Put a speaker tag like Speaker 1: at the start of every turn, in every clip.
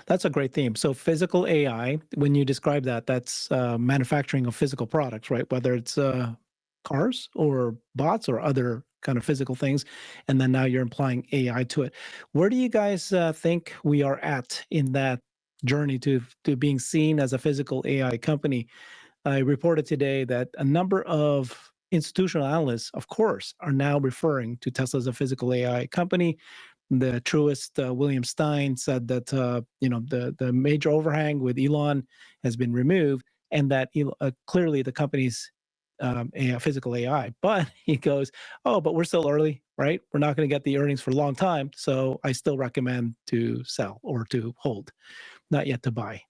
Speaker 1: That's a great theme. So physical AI, when you describe that, that's manufacturing of physical products, right? Whether it's cars or bots or other kind of physical things, and then now you're implying AI to it. Where do you guys think we are at in that journey to being seen as a physical AI company? I reported today that a number of institutional analysts, of course, are now referring to Tesla as a physical AI company. The truest, William Stein, said that the major overhang with Elon has been removed, and that clearly the company's physical AI. But he goes, "Oh, but we're still early, right? We're not going to get the earnings for a long time, so I still recommend to sell or to hold, not yet to buy."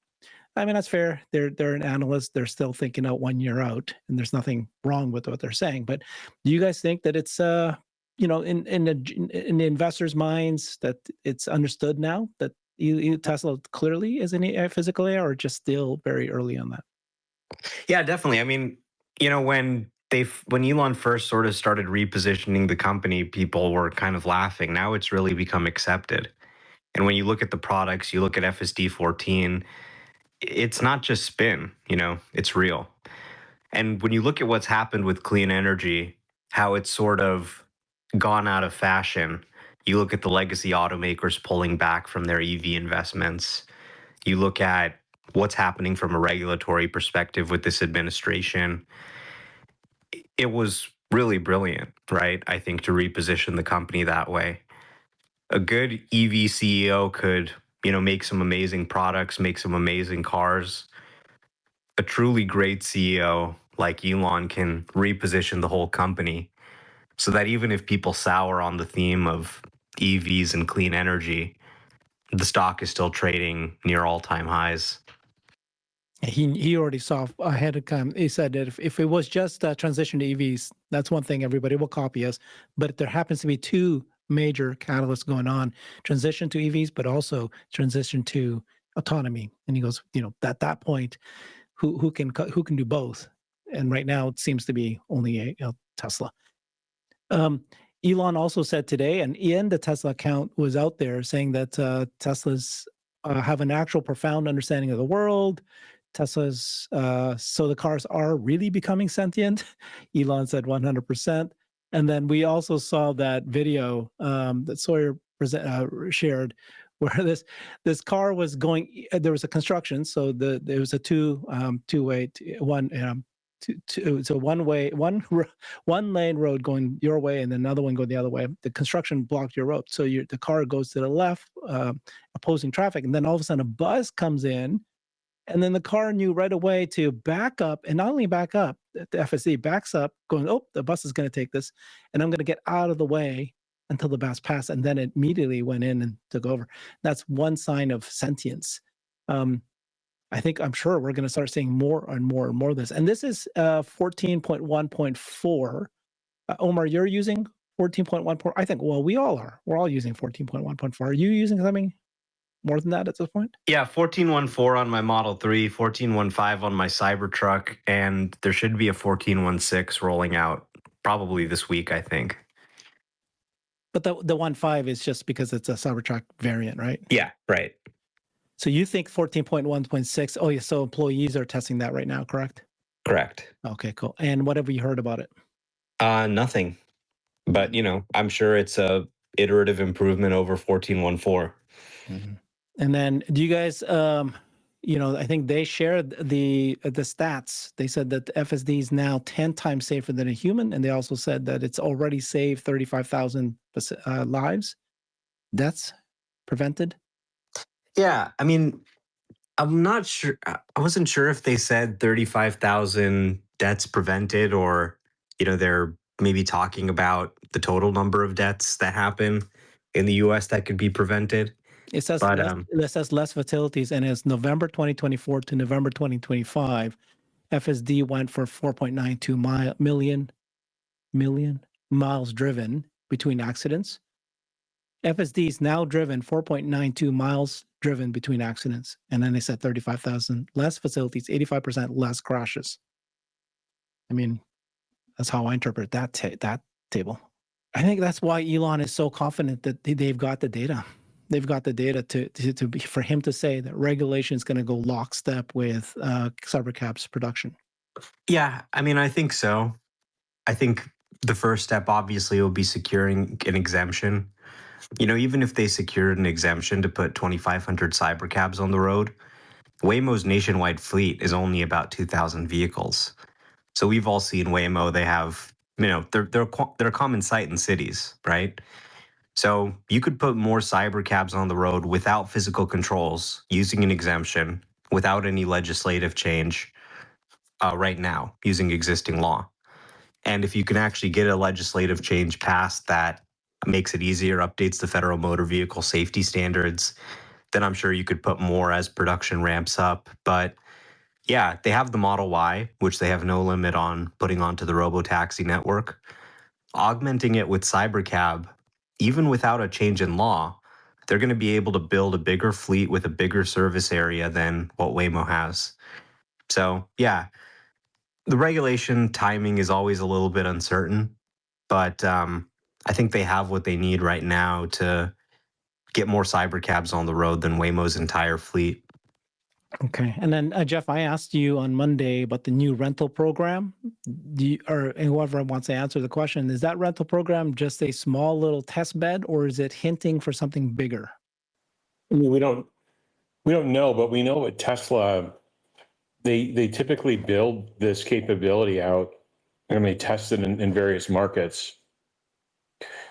Speaker 1: I mean, that's fair. They're an analyst. They're still thinking out 1 year out, and there's nothing wrong with what they're saying. But do you guys think that it's in the investors' minds that it's understood now that Tesla clearly is a physical AI, or just still very early on that?
Speaker 2: Yeah, definitely. I mean, when Elon first sort of started repositioning the company, people were kind of laughing. Now it's really become accepted. And when you look at the products, you look at FSD 14, it's not just spin, it's real. And when you look at what's happened with clean energy, how it's sort of gone out of fashion, you look at the legacy automakers pulling back from their EV investments. You look at what's happening from a regulatory perspective with this administration. It was really brilliant, right? I think to reposition the company that way. A good EV CEO could, make some amazing products, make some amazing cars. A truly great CEO like Elon can reposition the whole company so that even if people sour on the theme of EVs and clean energy, the stock is still trading near all-time highs.
Speaker 1: He already saw ahead of time. He said that if it was just a transition to EVs, that's one thing, everybody will copy us. But there happens to be two major catalysts going on: transition to EVs, but also transition to autonomy. And he goes, at that point, who can do both? And right now, it seems to be only Tesla. Elon also said today, and in the Tesla account was out there saying that Teslas have an actual profound understanding of the world. Teslas, so the cars are really becoming sentient. Elon said 100%. And then we also saw that video that Sawyer shared, where this car was going. There was a construction, so there was a two-way one. So one lane road going your way and another one going the other way. The construction blocked your road, so the car goes to the left, opposing traffic, and then all of a sudden a bus comes in, and then the car knew right away to back up, and not only back up, the FSD backs up, going, "Oh, the bus is going to take this, and I'm going to get out of the way until the bus passed," and then it immediately went in and took over. That's one sign of sentience. I'm sure we're going to start seeing more and more and more of this. And this is 14.1.4. Omar, you're using 14.1.4. I think, well, we all are. We're all using 14.1.4. Are you using something more than that at this point?
Speaker 2: Yeah, 14.1.4 on my Model 3, 14.1.5 on my Cybertruck, and there should be a 14.1.6 rolling out probably this week, I think.
Speaker 1: But the 1.5 is just because it's a Cybertruck variant, right?
Speaker 2: Yeah, right.
Speaker 1: So you think 14.1.6? Oh, yeah. So employees are testing that right now, correct?
Speaker 2: Correct.
Speaker 1: Okay, cool. And what have you heard about it?
Speaker 2: Nothing. But, I'm sure it's a iterative improvement over 14.1.4.
Speaker 1: Mm-hmm. And then do you guys, I think they shared the stats. They said that the FSD is now 10 times safer than a human. And they also said that it's already saved 35,000 lives, deaths prevented.
Speaker 2: Yeah, I mean, I'm not sure. I wasn't sure if they said 35,000 deaths prevented or, they're maybe talking about the total number of deaths that happen in the US that could be prevented.
Speaker 1: It says
Speaker 2: But
Speaker 1: less fatalities, and it's November 2024 to November 2025. FSD went for 4.92 million miles driven between accidents. FSD is now driven 4.92 miles driven between accidents. And then they said 35,000 less fatalities, 85% less crashes. I mean, that's how I interpret that table. I think that's why Elon is so confident that they've got the data. they've got the data for him to say that regulation is going to go lockstep with Cybercab's production?
Speaker 2: Yeah, I mean, I think so. I think the first step obviously will be securing an exemption. Even if they secured an exemption to put 2,500 cybercabs on the road, Waymo's nationwide fleet is only about 2,000 vehicles. So we've all seen Waymo. They have, they're a common sight in cities, right? So you could put more cybercabs on the road without physical controls, using an exemption, without any legislative change, right now, using existing law. And if you can actually get a legislative change passed that makes it easier, updates the federal motor vehicle safety standards, then I'm sure you could put more as production ramps up. But yeah, they have the Model Y, which they have no limit on putting onto the robotaxi network. Augmenting it with Cybercab, even without a change in law, they're going to be able to build a bigger fleet with a bigger service area than what Waymo has. So yeah, the regulation timing is always a little bit uncertain, but I think they have what they need right now to get more cybercabs on the road than Waymo's entire fleet.
Speaker 1: Okay. And then, Jeff, I asked you on Monday about the new rental program. Or whoever wants to answer the question, is that rental program just a small little test bed, or is it hinting for something bigger?
Speaker 3: I mean, we don't know, but we know at Tesla, they typically build this capability out and they test it in various markets.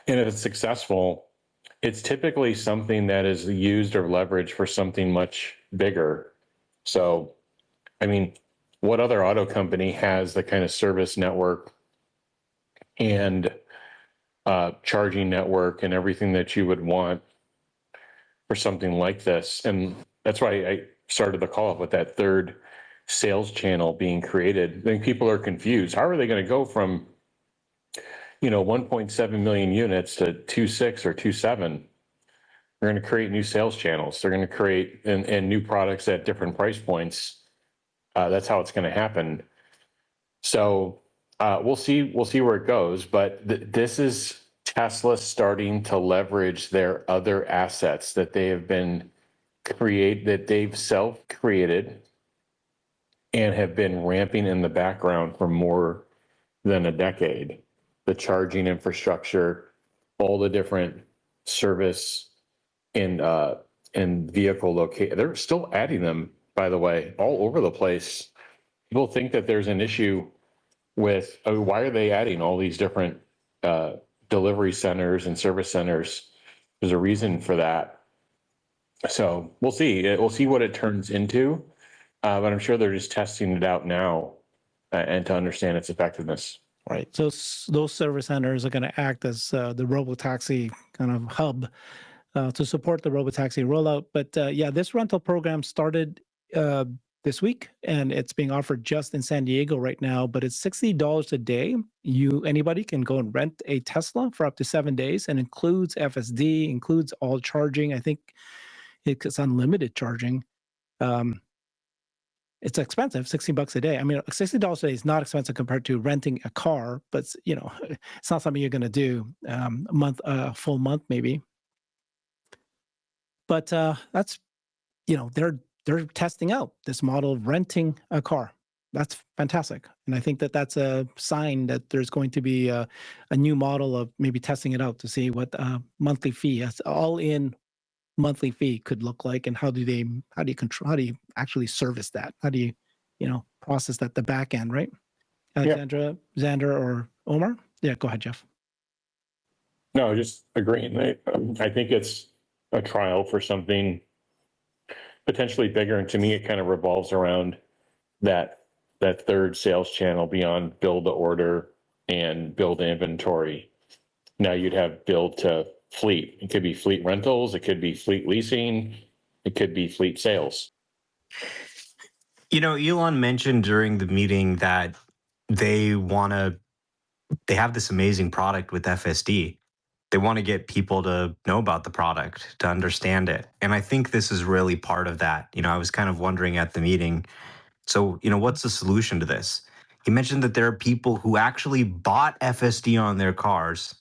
Speaker 3: And if it's successful, it's typically something that is used or leveraged for something much bigger. So, I mean, what other auto company has the kind of service network and charging network and everything that you would want for something like this? And that's why I started the call with that third sales channel being created. I think people are confused. How are they going to go from 1.7 million units to 2.6 or 2.7? They're going to create new sales channels. They're going to create and new products at different price points. That's how it's going to happen. So we'll see where it goes. But this is Tesla starting to leverage their other assets that they have been that they've self-created and have been ramping in the background for more than a decade. The charging infrastructure, all the different service and vehicle location. They're still adding them, by the way, all over the place. People think that there's an issue with why are they adding all these different delivery centers and service centers? There's a reason for that. So we'll see. We'll see what it turns into, but I'm sure they're just testing it out now and to understand its effectiveness.
Speaker 1: Right. So those service centers are going to act as the robotaxi kind of hub to support the robotaxi rollout. But yeah, this rental program started this week, and it's being offered just in San Diego right now. But it's $60 a day. Anybody can go and rent a Tesla for up to 7 days, and includes FSD, includes all charging. I think it's unlimited charging. It's expensive, $60 a day. I mean, $60 a day is not expensive compared to renting a car, but it's not something you're going to do a full month maybe. But that's they're testing out this model of renting a car. That's fantastic, and I think that that's a sign that there's going to be a new model of maybe testing it out to see what monthly fee, all-in monthly fee could look like, and how do you actually service that? How do you process that, the back end, right? Alexandra, Xander, or Omar? Yeah, go ahead, Jeff.
Speaker 3: No, just agreeing. I think it's a trial for something potentially bigger, and to me, it kind of revolves around that third sales channel beyond build to order and build to inventory. Now you'd have build to fleet. It could be fleet rentals. It could be fleet leasing. It could be fleet sales.
Speaker 2: Elon mentioned during the meeting that they have this amazing product with FSD. They want to get people to know about the product, to understand it. And I think this is really part of that. I was kind of wondering at the meeting, so, what's the solution to this? He mentioned that there are people who actually bought FSD on their cars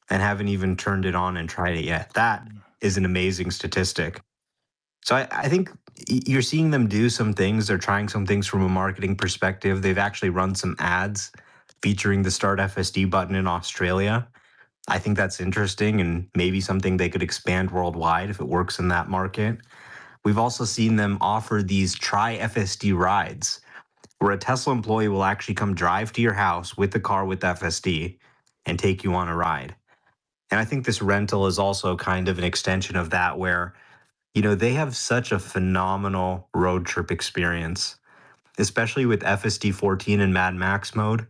Speaker 2: and haven't even turned it on and tried it yet. That is an amazing statistic. So I think you're seeing them do some things. They're trying some things from a marketing perspective. They've actually run some ads featuring the Start FSD button in Australia. I think that's interesting and maybe something they could expand worldwide if it works in that market. We've also seen them offer these try FSD rides where a Tesla employee will actually come drive to your house with the car with FSD and take you on a ride. And I think this rental is also kind of an extension of that where, they have such a phenomenal road trip experience, especially with FSD 14 and Mad Max mode.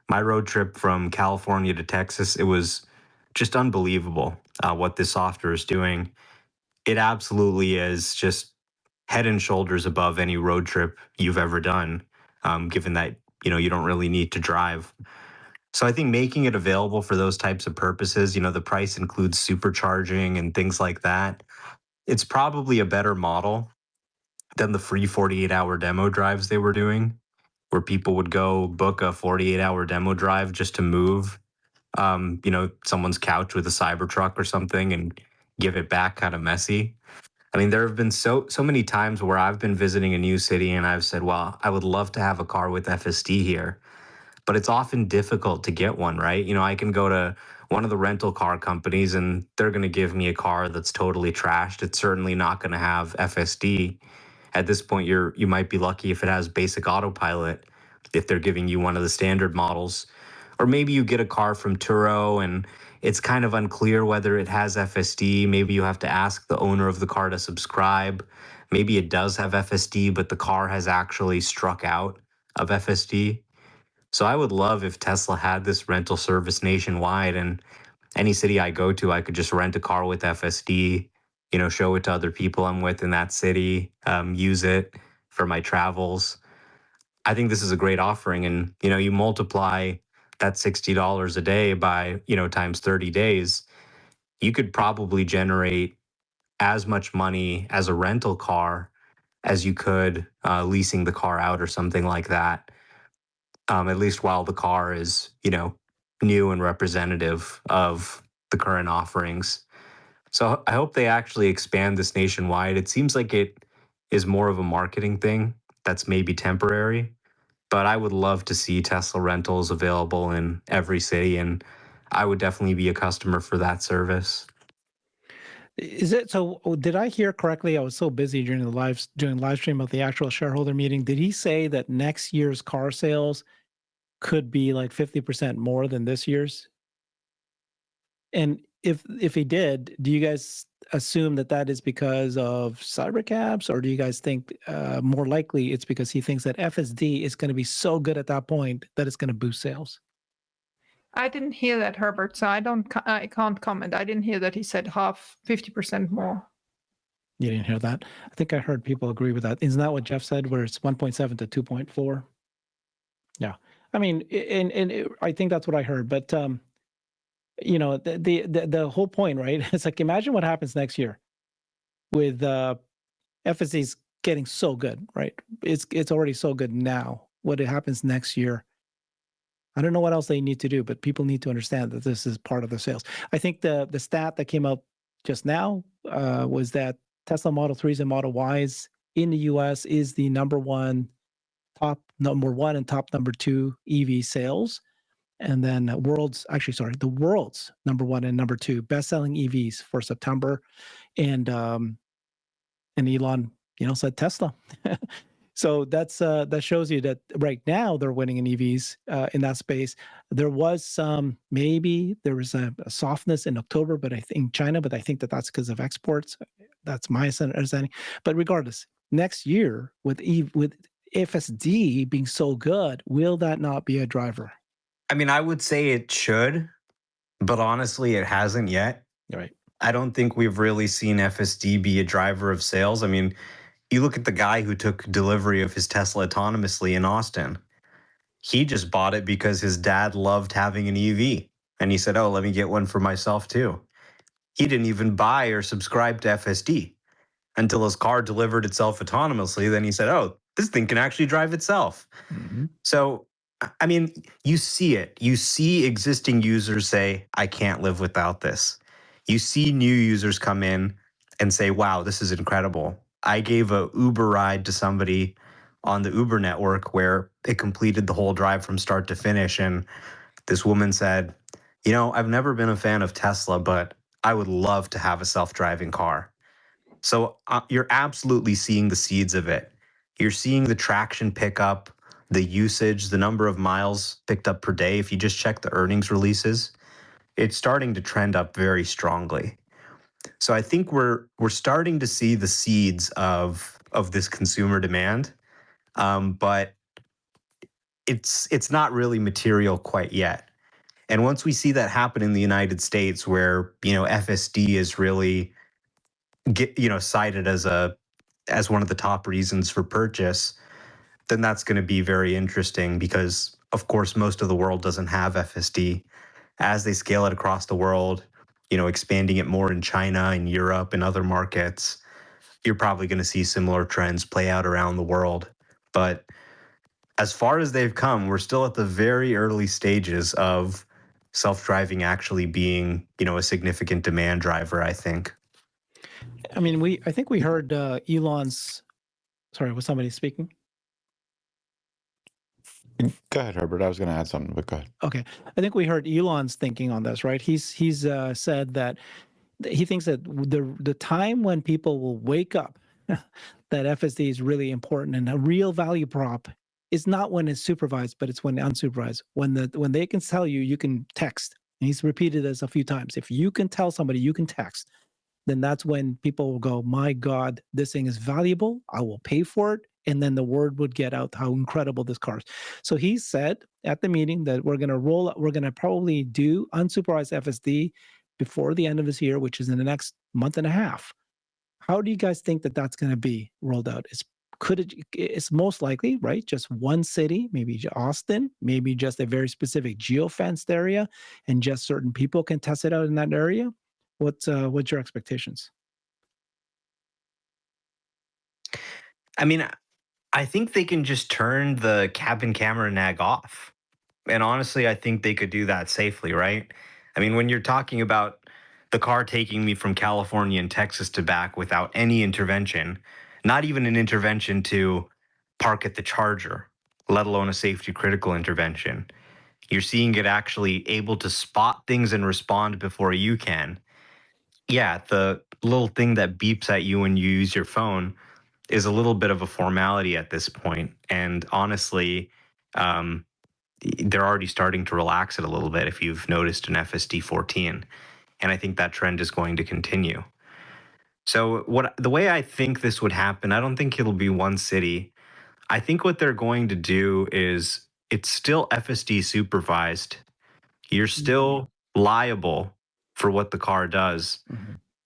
Speaker 2: My road trip from California to Texas, it was just unbelievable what this software is doing. It absolutely is just head and shoulders above any road trip you've ever done, given that, you don't really need to drive. So I think making it available for those types of purposes, the price includes supercharging and things like that. It's probably a better model than the free 48-hour demo drives they were doing, where people would go book a 48-hour demo drive just to move, someone's couch with a Cybertruck or something and give it back kind of messy. I mean, there have been so many times where I've been visiting a new city and I've said, well, I would love to have a car with FSD here, but it's often difficult to get one, right? I can go to one of the rental car companies and they're going to give me a car that's totally trashed. It's certainly not going to have FSD. At this point, you might be lucky if it has basic autopilot, if they're giving you one of the standard models. Or maybe you get a car from Turo and it's kind of unclear whether it has FSD. Maybe you have to ask the owner of the car to subscribe. Maybe it does have FSD, but the car has actually struck out of FSD. So I would love if Tesla had this rental service nationwide, and any city I go to, I could just rent a car with FSD, show it to other people I'm with in that city, use it for my travels. I think this is a great offering. And, you multiply that $60 a day by, times 30 days, you could probably generate as much money as a rental car as you could leasing the car out or something like that, at least while the car is, new and representative of the current offerings. So I hope they actually expand this nationwide. It seems like it is more of a marketing thing that's maybe temporary, but I would love to see Tesla rentals available in every city, and I would definitely be a customer for that service.
Speaker 1: Is it so? Did I hear correctly? I was so busy during the live stream of the actual shareholder meeting. Did he say that next year's car sales could be like 50% more than this year's? And if he did, do you guys assume that that is because of cybercaps, or do you guys think more likely it's because he thinks that FSD is going to be so good at that point that it's going to boost sales?
Speaker 4: I didn't hear that, Herbert, so I can't comment. I didn't hear that he said 50% more.
Speaker 1: You didn't hear that? I think I heard people agree with that. Isn't that what Jeff said, where it's 1.7 to 2.4? Yeah. I mean, I think that's what I heard. But, the whole point, right? It's like, imagine what happens next year with FSD's getting so good, right? It's already so good now. What happens next year? I don't know what else they need to do, but people need to understand that this is part of the sales. I think the stat that came out just now was that Tesla Model 3s and Model Ys in the US is the top number one and top number two EV sales. And then the world's number one and number two best-selling EVs for September. And Elon, said Tesla. So that shows you that right now they're winning in EVs in that space. There was there was a softness in October, but I think China, but I think that's because of exports. That's my understanding. But regardless, next year with FSD being so good, will that not be a driver?
Speaker 2: I mean, I would say it should, but honestly, it hasn't yet.
Speaker 1: Right.
Speaker 2: I don't think we've really seen FSD be a driver of sales. I mean, you look at the guy who took delivery of his Tesla autonomously in Austin. He just bought it because his dad loved having an EV. And he said, oh, let me get one for myself too. He didn't even buy or subscribe to FSD until his car delivered itself autonomously. Then he said, oh, this thing can actually drive itself. Mm-hmm. So, I mean, you see it. You see existing users say, I can't live without this. You see new users come in and say, wow, this is incredible. I gave a Uber ride to somebody on the Uber network where it completed the whole drive from start to finish. And this woman said, you know, I've never been a fan of Tesla, but I would love to have a self-driving car. So you're absolutely seeing the seeds of it. You're seeing the traction pick up, the usage, the number of miles picked up per day. If you just check the earnings releases, it's starting to trend up very strongly. So I think we're starting to see the seeds of this consumer demand, but it's not really material quite yet. And once we see that happen in the United States, where FSD is really cited as one of the top reasons for purchase, then that's going to be very interesting because, of course, most of the world doesn't have FSD. As they scale it across the world, expanding it more in China and Europe and other markets, you're probably going to see similar trends play out around the world. But as far as they've come, we're still at the very early stages of self-driving actually being, a significant demand driver, I think.
Speaker 1: I mean, I think we heard Elon's. Sorry, was somebody speaking?
Speaker 5: Go ahead, Herbert. I was going to add something, but go ahead.
Speaker 1: Okay, I think we heard Elon's thinking on this, right? He's said that he thinks that the time when people will wake up that FSD is really important and a real value prop is not when it's supervised, but it's when unsupervised. When they can tell you can text. And he's repeated this a few times. If you can tell somebody you can text, then that's when people will go, my God, this thing is valuable. I will pay for it. And then the word would get out how incredible this car is. So he said at the meeting that we're going to probably do unsupervised FSD before the end of this year, which is in the next month and a half. How do you guys think that that's going to be rolled out? It's most likely, right? Just one city, maybe Austin, maybe just a very specific geo-fenced area, and just certain people can test it out in that area. What's your expectations?
Speaker 2: I mean, I think they can just turn the cabin camera nag off. And honestly, I think they could do that safely, right? I mean, when you're talking about the car taking me from California and Texas to back without any intervention, not even an intervention to park at the charger, let alone a safety critical intervention, you're seeing it actually able to spot things and respond before you can. Yeah, the little thing that beeps at you when you use your phone is a little bit of a formality at this point. And honestly, they're already starting to relax it a little bit if you've noticed in FSD 14. And I think that trend is going to continue. So the way I think this would happen, I don't think it'll be one city. I think what they're going to do is it's still FSD supervised. You're still liable for what the car does,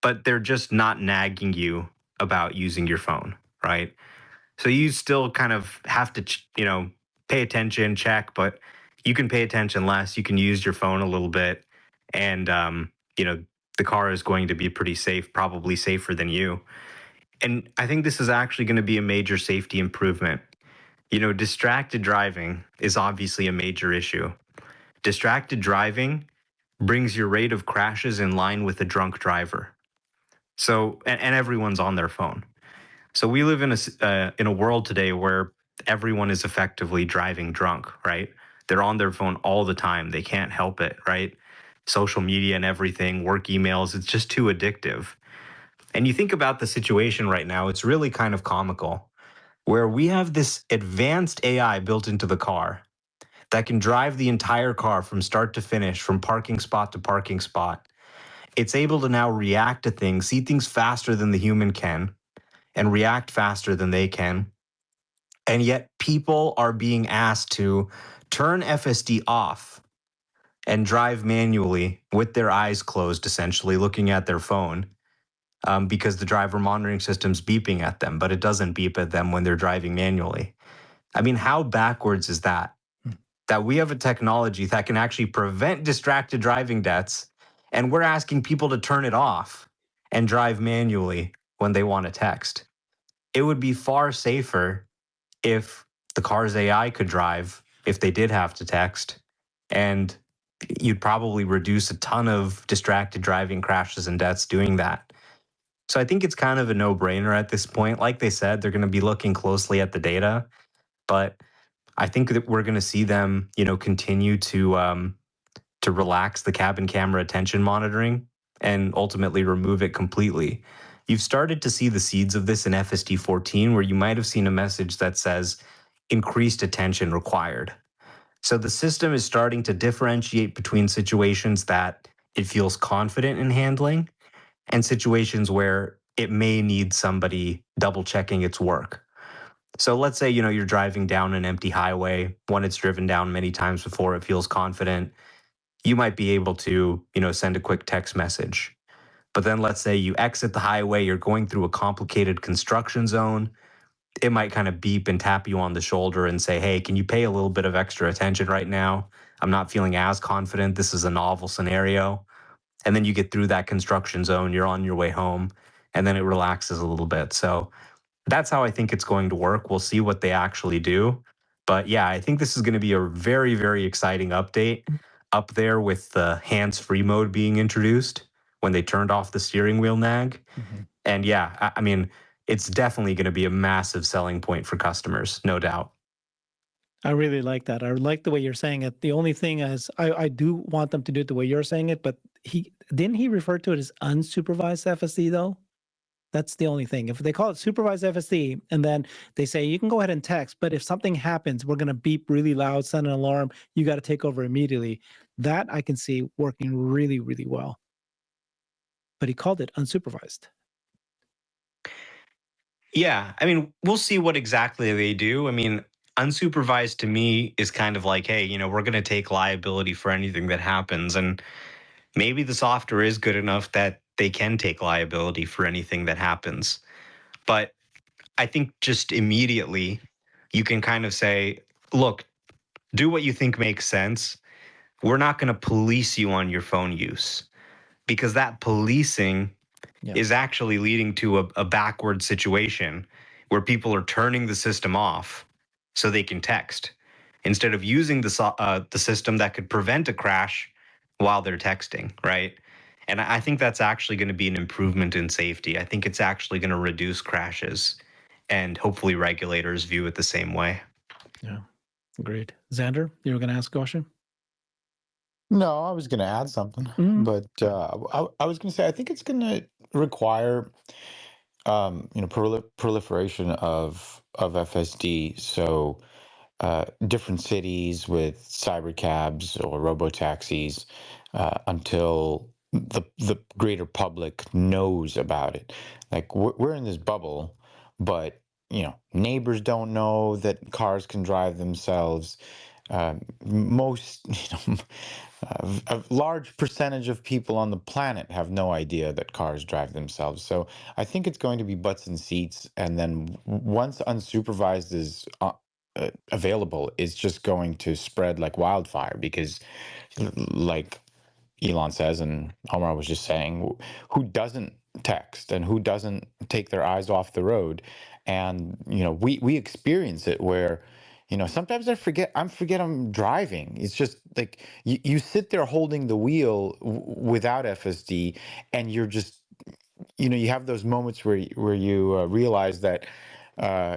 Speaker 2: but they're just not nagging you about using your phone, right? So you still kind of have to, pay attention, check, but you can pay attention less. You can use your phone a little bit, and the car is going to be pretty safe, probably safer than you. And I think this is actually going to be a major safety improvement. Distracted driving is obviously a major issue. Distracted driving brings your rate of crashes in line with a drunk driver. So, and everyone's on their phone. So we live in a world today where everyone is effectively driving drunk, right? They're on their phone all the time. They can't help it, right? Social media and everything, work emails, it's just too addictive. And you think about the situation right now, it's really kind of comical, where we have this advanced AI built into the car that can drive the entire car from start to finish, from parking spot to parking spot. It's able to now react to things, see things faster than the human can, and react faster than they can. And yet people are being asked to turn FSD off and drive manually with their eyes closed, essentially looking at their phone, because the driver monitoring system's beeping at them, but it doesn't beep at them when they're driving manually. I mean, how backwards is that? That we have a technology that can actually prevent distracted driving deaths, and we're asking people to turn it off and drive manually when they want to text. It would be far safer if the car's AI could drive, if they did have to text, and you'd probably reduce a ton of distracted driving crashes and deaths doing that. So I think it's kind of a no-brainer at this point. Like they said, they're going to be looking closely at the data, but I think that we're going to see them, continue to relax the cabin camera attention monitoring and ultimately remove it completely. You've started to see the seeds of this in FSD 14, where you might have seen a message that says increased attention required. So the system is starting to differentiate between situations that it feels confident in handling and situations where it may need somebody double checking its work. So let's say, you're driving down an empty highway, one it's driven down many times before, it feels confident. You might be able to, send a quick text message. But then let's say you exit the highway, you're going through a complicated construction zone. It might kind of beep and tap you on the shoulder and say, hey, can you pay a little bit of extra attention right now? I'm not feeling as confident. This is a novel scenario. And then you get through that construction zone, you're on your way home, and then it relaxes a little bit. So that's how I think it's going to work. We'll see what they actually do. But yeah, I think this is going to be a very, very exciting update, up there with the hands-free mode being introduced when they turned off the steering wheel nag.
Speaker 1: Mhm.
Speaker 2: And yeah, I mean, it's definitely going to be a massive selling point for customers, no doubt.
Speaker 1: I really like that. I like the way you're saying it. The only thing is, I do want them to do it the way you're saying it, but he refer to it as unsupervised FSD though? That's the only thing. If they call it supervised FSD and then they say you can go ahead and text, but if something happens, we're going to beep really loud, send an alarm, you got to take over immediately. That I can see working really, really well. But he called it unsupervised.
Speaker 2: Yeah, I mean, we'll see what exactly they do. I mean, unsupervised to me is kind of like, hey, we're going to take liability for anything that happens. And maybe the software is good enough that they can take liability for anything that happens. But I think just immediately you can kind of say, look, do what you think makes sense. We're not going to police you on your phone use, because that policing
Speaker 1: Yeah.
Speaker 2: is actually leading to a backward situation where people are turning the system off so they can text instead of using the system that could prevent a crash while they're texting, right? And I think that's actually going to be an improvement in safety. I think it's actually going to reduce crashes, and hopefully regulators view it the same way.
Speaker 1: Yeah. Great. Xander, you were going to ask a question?
Speaker 5: No, I was going to add something,
Speaker 1: Mhm.
Speaker 5: but I was going to say I think it's going to require proliferation of FSD. So different cities with cyber cabs or robotaxis until the greater public knows about it. Like we're in this bubble, but neighbors don't know that cars can drive themselves. Most, a large percentage of people on the planet have no idea that cars drive themselves. So I think it's going to be butts and seats, and then once unsupervised is available, it's just going to spread like wildfire because, like Elon says, and Omar was just saying, who doesn't text and who doesn't take their eyes off the road? And we experience it where sometimes I forget I'm driving. It's just like you sit there holding the wheel without FSD, and you're just you have those moments where you realize that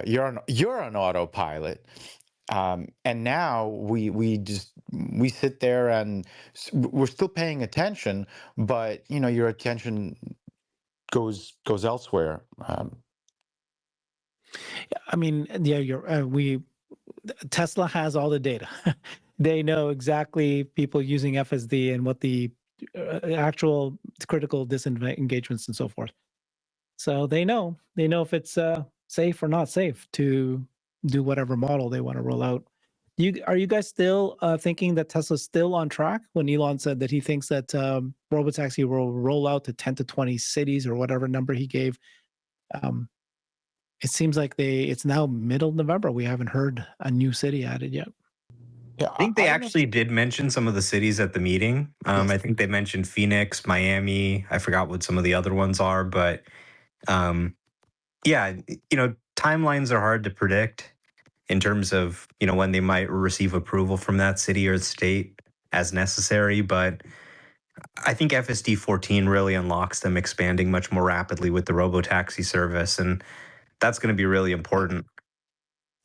Speaker 5: you're on autopilot. And now we sit there and we're still paying attention, but your attention goes elsewhere.
Speaker 1: I mean, yeah, Tesla has all the data. They know exactly people using FSD and what the actual critical disengagements and so forth. So they know if it's safe or not safe to do whatever model they want to roll out. Are you guys still thinking that Tesla's still on track when Elon said that he thinks that robotaxi will roll out to 10 to 20 cities or whatever number he gave? It seems like it's now middle November. We haven't heard a new city added yet.
Speaker 5: Yeah,
Speaker 2: I think they
Speaker 5: I don't know.
Speaker 2: actually did mention some of the cities at the meeting.
Speaker 5: Yes.
Speaker 2: I think they mentioned Phoenix, Miami. I forgot what some of the other ones are, but yeah, timelines are hard to predict in terms of when they might receive approval from that city or state as necessary. But I think FSD 14 really unlocks them expanding much more rapidly with the robotaxi service, and that's going to be really important.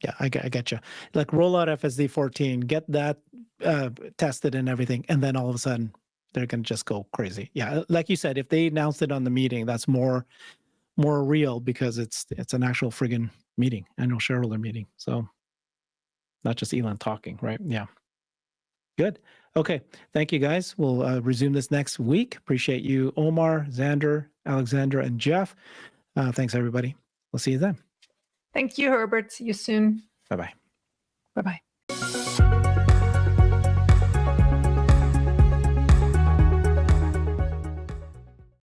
Speaker 1: Yeah, I get you. Like roll out FSD 14, get that tested and everything, and then all of a sudden they're going to just go crazy. Yeah, like you said, if they announced it on the meeting, that's more real because it's an actual friggin' meeting, annual shareholder meeting. So not just Elon talking, right? Yeah. Good. Okay. Thank you, guys. We'll resume this next week. Appreciate you, Omar, Xander, Alexander, and Jeff. Thanks, everybody. We'll see you then.
Speaker 4: Thank you, Herbert. See you soon.
Speaker 1: Bye-bye.
Speaker 4: Bye-bye.